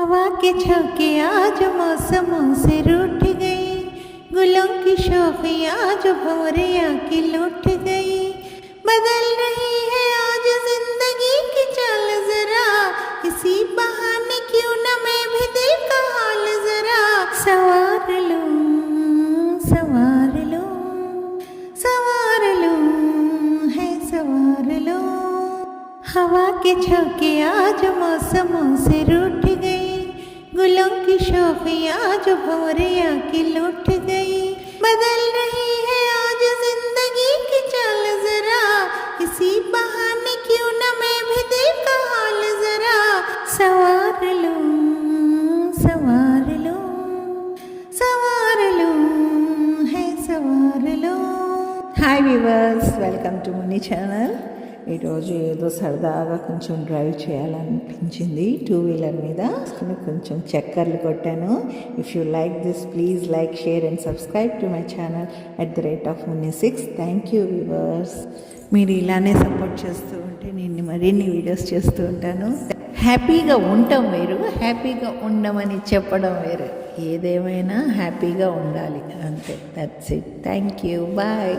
हवा के झोंके आज मौसमों से रूठ गई, गुलों की शोखियाँ जो भंवरे आके लूट गई। बदल रही है आज जिंदगी की चाल जरा, इसी बहाने क्यों न मैं भी दिल का हाल जरा सवार लूं, सवार लूं, सवार लूं, है सवार लूं। हवा के झोंके आज मौसमों से रूठ गई, गुलों की शोखियाँ जो भंवरे आके लूट गई। बदल रही है आज जिंदगी की चाल जरा, इसी बहाने क्यों न मैं भी दिल का हाल जरा सवार लूं, सवार लूं, सवार लूं, है सवार लूं। Hi viewers, welcome to Muni channel. ఈరోజు ఏదో సరదాగా కొంచెం డ్రైవ్ చేయాలనిపించింది. 2 వీలర్ మీద కొంచెం చక్కర్లు కొట్టాను. If you like this please like, share and subscribe to my channel @Muni6. Thank you viewers. మీరు ఇలానే సపోర్ట్ చేస్తూ ఉంటే నేను మరిన్ని వీడియోస్ చేస్తూ ఉంటాను. హ్యాపీగా ఉండటం వేరు, హ్యాపీగా ఉండమని చెప్పడం వేరు. ఏదేమైనా హ్యాపీగా ఉండాలి అంతే. That's it. Thank you. Bye.